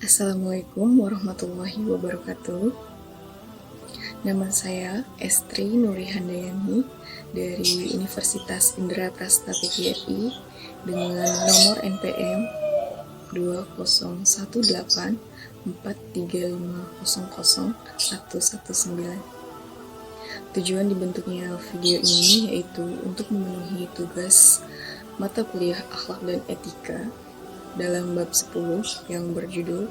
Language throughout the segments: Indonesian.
Assalamualaikum warahmatullahi wabarakatuh. Nama saya Estri Nuri Handayani dari Universitas Indra Prasta PGRI dengan nomor NPM 201843500119. Tujuan dibentuknya video ini yaitu untuk memenuhi tugas mata kuliah akhlak dan etika dalam bab 10 yang berjudul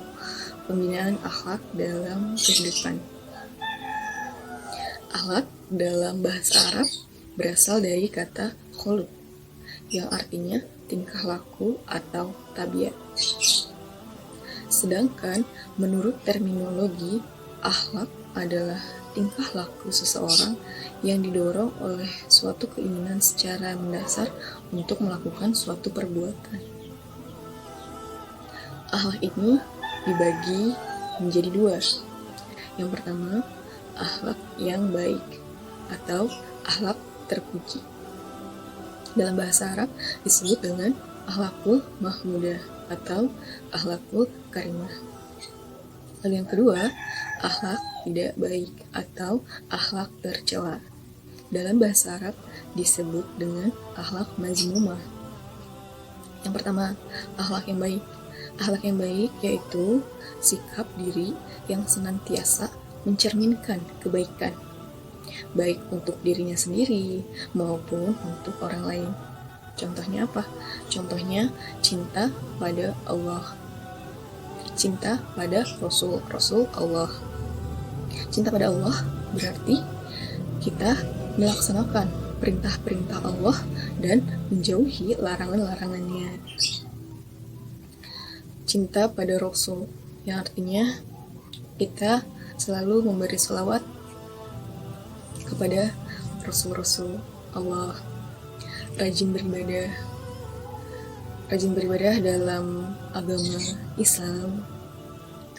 Pembinaan Akhlak dalam Kehidupan. Akhlak dalam bahasa Arab berasal dari kata khuluq yang artinya tingkah laku atau tabiat. Sedangkan menurut terminologi, akhlak adalah tingkah laku seseorang yang didorong oleh suatu keinginan secara mendasar untuk melakukan suatu perbuatan. Akhlak ini dibagi menjadi dua. Yang pertama, akhlak yang baik atau akhlak terpuji. Dalam bahasa Arab disebut dengan akhlakul mahmudah atau akhlakul karimah. Lalu yang kedua, akhlak tidak baik atau akhlak tercela. Dalam bahasa Arab disebut dengan akhlak mazmumah. Yang pertama, akhlak yang baik. Akhlak yang baik yaitu sikap diri yang senantiasa mencerminkan kebaikan, baik untuk dirinya sendiri maupun untuk orang lain. Contohnya apa? Contohnya cinta pada Allah, cinta pada Rasul Allah. Cinta pada Allah berarti kita melaksanakan perintah-perintah Allah dan menjauhi larangan-larangannya. Cinta pada Rasul yang artinya kita selalu memberi selawat kepada Rasul-Rasul Allah, rajin beribadah dalam agama Islam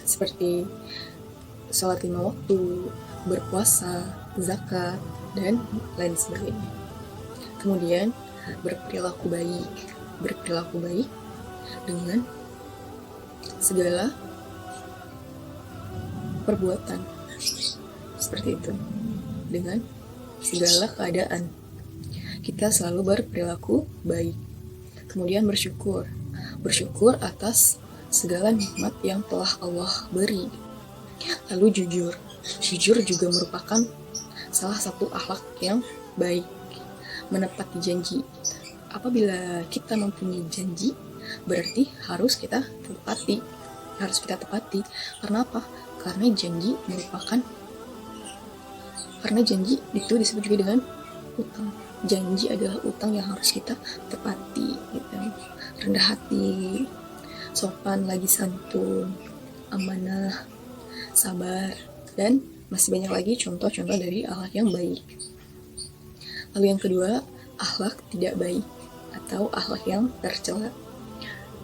seperti sholat 5 waktu, berpuasa, zakat, dan lain sebagainya. Kemudian berperilaku baik dengan segala perbuatan seperti itu, dengan segala keadaan kita selalu berperilaku baik. Kemudian bersyukur atas segala nikmat yang telah Allah beri. Lalu jujur juga merupakan salah satu akhlak yang baik. Menepati janji, apabila kita mempunyai janji berarti harus kita tepati. Karena apa? Karena janji itu disebut juga dengan utang. Janji adalah utang yang harus kita tepati gitu. Rendah hati, sopan lagi santun, amanah, sabar, dan masih banyak lagi contoh-contoh dari akhlak yang baik. Lalu yang kedua, akhlak tidak baik atau akhlak yang tercela.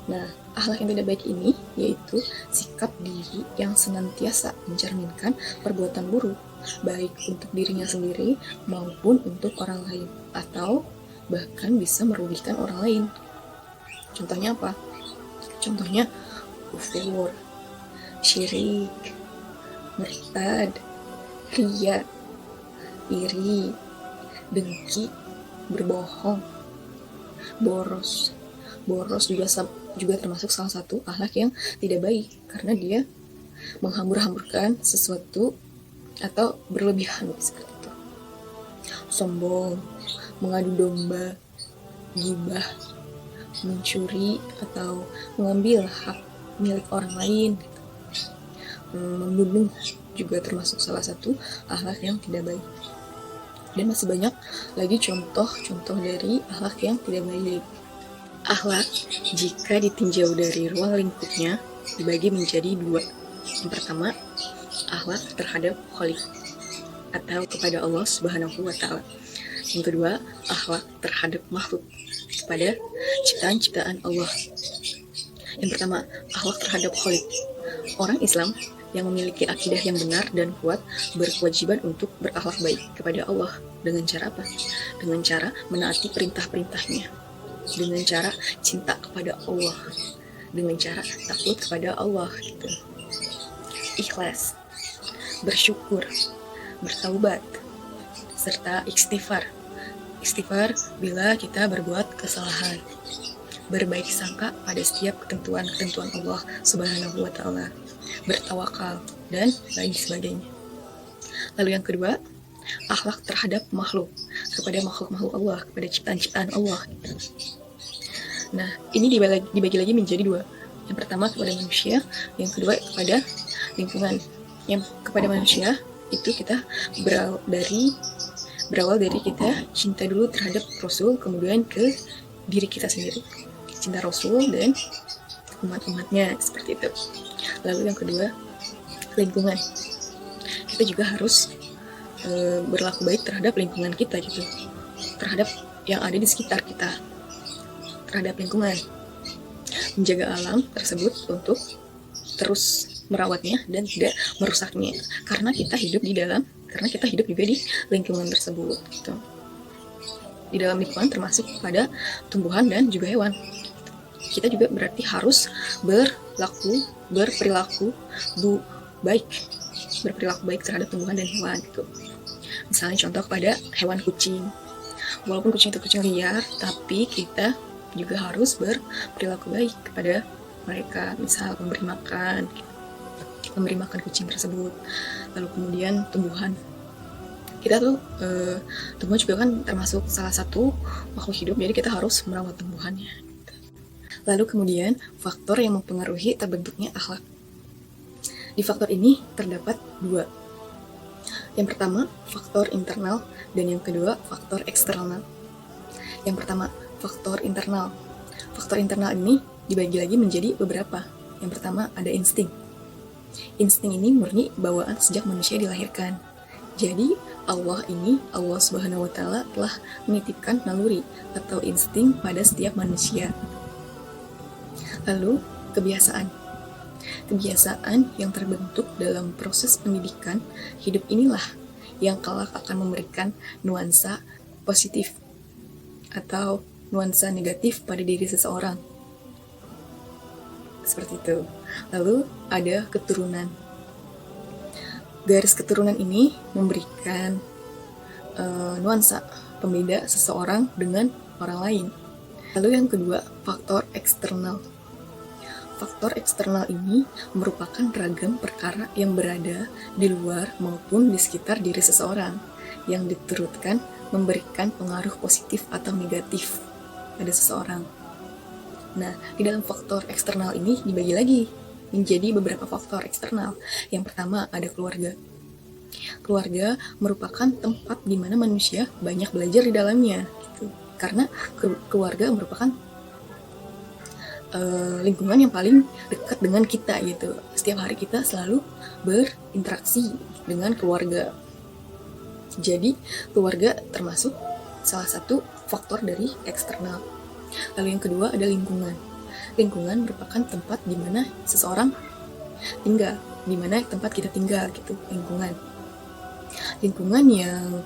Nah, akhlak yang tidak baik ini yaitu sikap diri yang senantiasa mencerminkan perbuatan buruk, baik untuk dirinya sendiri maupun untuk orang lain, atau bahkan bisa merugikan orang lain. Contohnya apa? Contohnya kufur, syirik, murtad, riya, iri, dengki, berbohong, boros juga termasuk salah satu akhlak yang tidak baik karena dia menghambur-hamburkan sesuatu atau berlebihan seperti itu. Sombong, mengadu domba, gibah, mencuri atau mengambil hak milik orang lain, membunuh juga termasuk salah satu akhlak yang tidak baik. Dan masih banyak lagi contoh-contoh dari akhlak yang tidak baik. Akhlak jika ditinjau dari ruang lingkupnya dibagi menjadi dua. Yang pertama, akhlak terhadap Khalik atau kepada Allah Subhanahu wa Ta'ala. Yang kedua, akhlak terhadap makhluk kepada ciptaan-ciptaan Allah. Yang pertama, akhlak terhadap Khalik. Orang Islam yang memiliki akidah yang benar dan kuat berkewajiban untuk berakhlak baik kepada Allah. Dengan cara apa? Dengan cara menaati perintah-perintahnya, dengan cara cinta kepada Allah, dengan cara takut kepada Allah gitu. Ikhlas, bersyukur, bertaubat, serta istighfar. Istighfar bila kita berbuat kesalahan. Berbaik sangka pada setiap ketentuan-ketentuan Allah Subhanahu wa Ta'ala. Bertawakal dan lain sebagainya. Lalu yang kedua, akhlak terhadap makhluk, kepada makhluk-makhluk Allah, kepada ciptaan-ciptaan Allah. Nah, ini dibagi lagi menjadi dua. Yang pertama kepada manusia, yang kedua kepada lingkungan. Yang kepada manusia itu kita berawal dari kita cinta dulu terhadap Rasul, kemudian ke diri kita sendiri, cinta Rasul dan umat-umatnya, seperti itu. Lalu yang kedua, lingkungan. Kita juga harus berlaku baik terhadap lingkungan kita gitu, terhadap yang ada di sekitar kita, terhadap lingkungan, menjaga alam tersebut untuk terus merawatnya dan tidak merusaknya, karena kita hidup juga di lingkungan tersebut gitu. Di dalam lingkungan termasuk pada tumbuhan dan juga hewan. Kita juga berarti harus berperilaku baik terhadap tumbuhan dan hewan gitu. Misalnya contoh pada hewan kucing. Walaupun kucing itu kucing liar, tapi kita juga harus berperilaku baik kepada mereka. Misal memberi makan kucing tersebut. Lalu kemudian tumbuhan. Kita tuh tumbuhan juga kan termasuk salah satu makhluk hidup, jadi kita harus merawat tumbuhannya. Lalu kemudian faktor yang mempengaruhi terbentuknya akhlak. Di faktor ini terdapat dua. Yang pertama, faktor internal, dan yang kedua, faktor eksternal. Yang pertama, faktor internal. Faktor internal ini dibagi lagi menjadi beberapa. Yang pertama, ada insting. Insting ini murni bawaan sejak manusia dilahirkan. Jadi, Allah Subhanahu wa Ta'ala telah menitipkan naluri atau insting pada setiap manusia. Lalu, kebiasaan. Kebiasaan yang terbentuk dalam proses pendidikan hidup inilah yang kelak akan memberikan nuansa positif atau nuansa negatif pada diri seseorang. Seperti itu. Lalu ada keturunan. Garis keturunan ini memberikan nuansa pembeda seseorang dengan orang lain. Lalu yang kedua, faktor eksternal. Faktor eksternal ini merupakan ragam perkara yang berada di luar maupun di sekitar diri seseorang yang diturutkan memberikan pengaruh positif atau negatif pada seseorang. Nah, di dalam faktor eksternal ini dibagi lagi menjadi beberapa faktor eksternal. Yang pertama ada keluarga. Keluarga merupakan tempat di mana manusia banyak belajar di dalamnya, gitu. Karena keluarga merupakan lingkungan yang paling dekat dengan kita gitu. Setiap hari kita selalu berinteraksi dengan keluarga. Jadi keluarga termasuk salah satu faktor dari eksternal. Lalu yang kedua ada lingkungan. Lingkungan merupakan tempat di mana seseorang tinggal, di mana tempat kita tinggal gitu, lingkungan. Lingkungan yang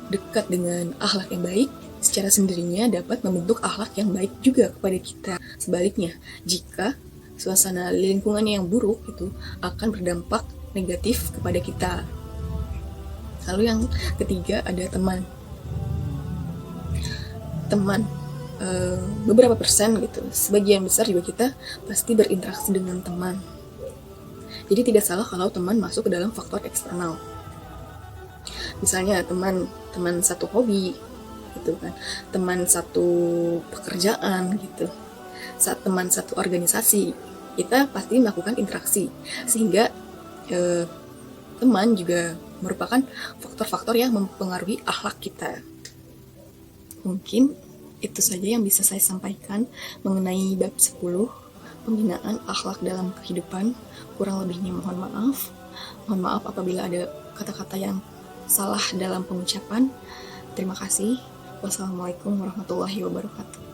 dekat dengan akhlak yang baik secara sendirinya dapat membentuk akhlak yang baik juga kepada kita. Sebaliknya, jika suasana lingkungan yang buruk itu akan berdampak negatif kepada kita. Lalu yang ketiga ada teman. Teman, beberapa persen gitu, sebagian besar juga kita pasti berinteraksi dengan teman. Jadi tidak salah kalau teman masuk ke dalam faktor eksternal. Misalnya teman satu hobi gitu kan, teman satu pekerjaan gitu, teman satu organisasi, kita pasti melakukan interaksi sehingga teman juga merupakan faktor-faktor yang mempengaruhi akhlak kita. Mungkin itu saja yang bisa saya sampaikan mengenai bab 10 pembinaan akhlak dalam kehidupan. Kurang lebihnya mohon maaf. Mohon maaf apabila ada kata-kata yang salah dalam pengucapan. Terima kasih. Wassalamualaikum warahmatullahi wabarakatuh.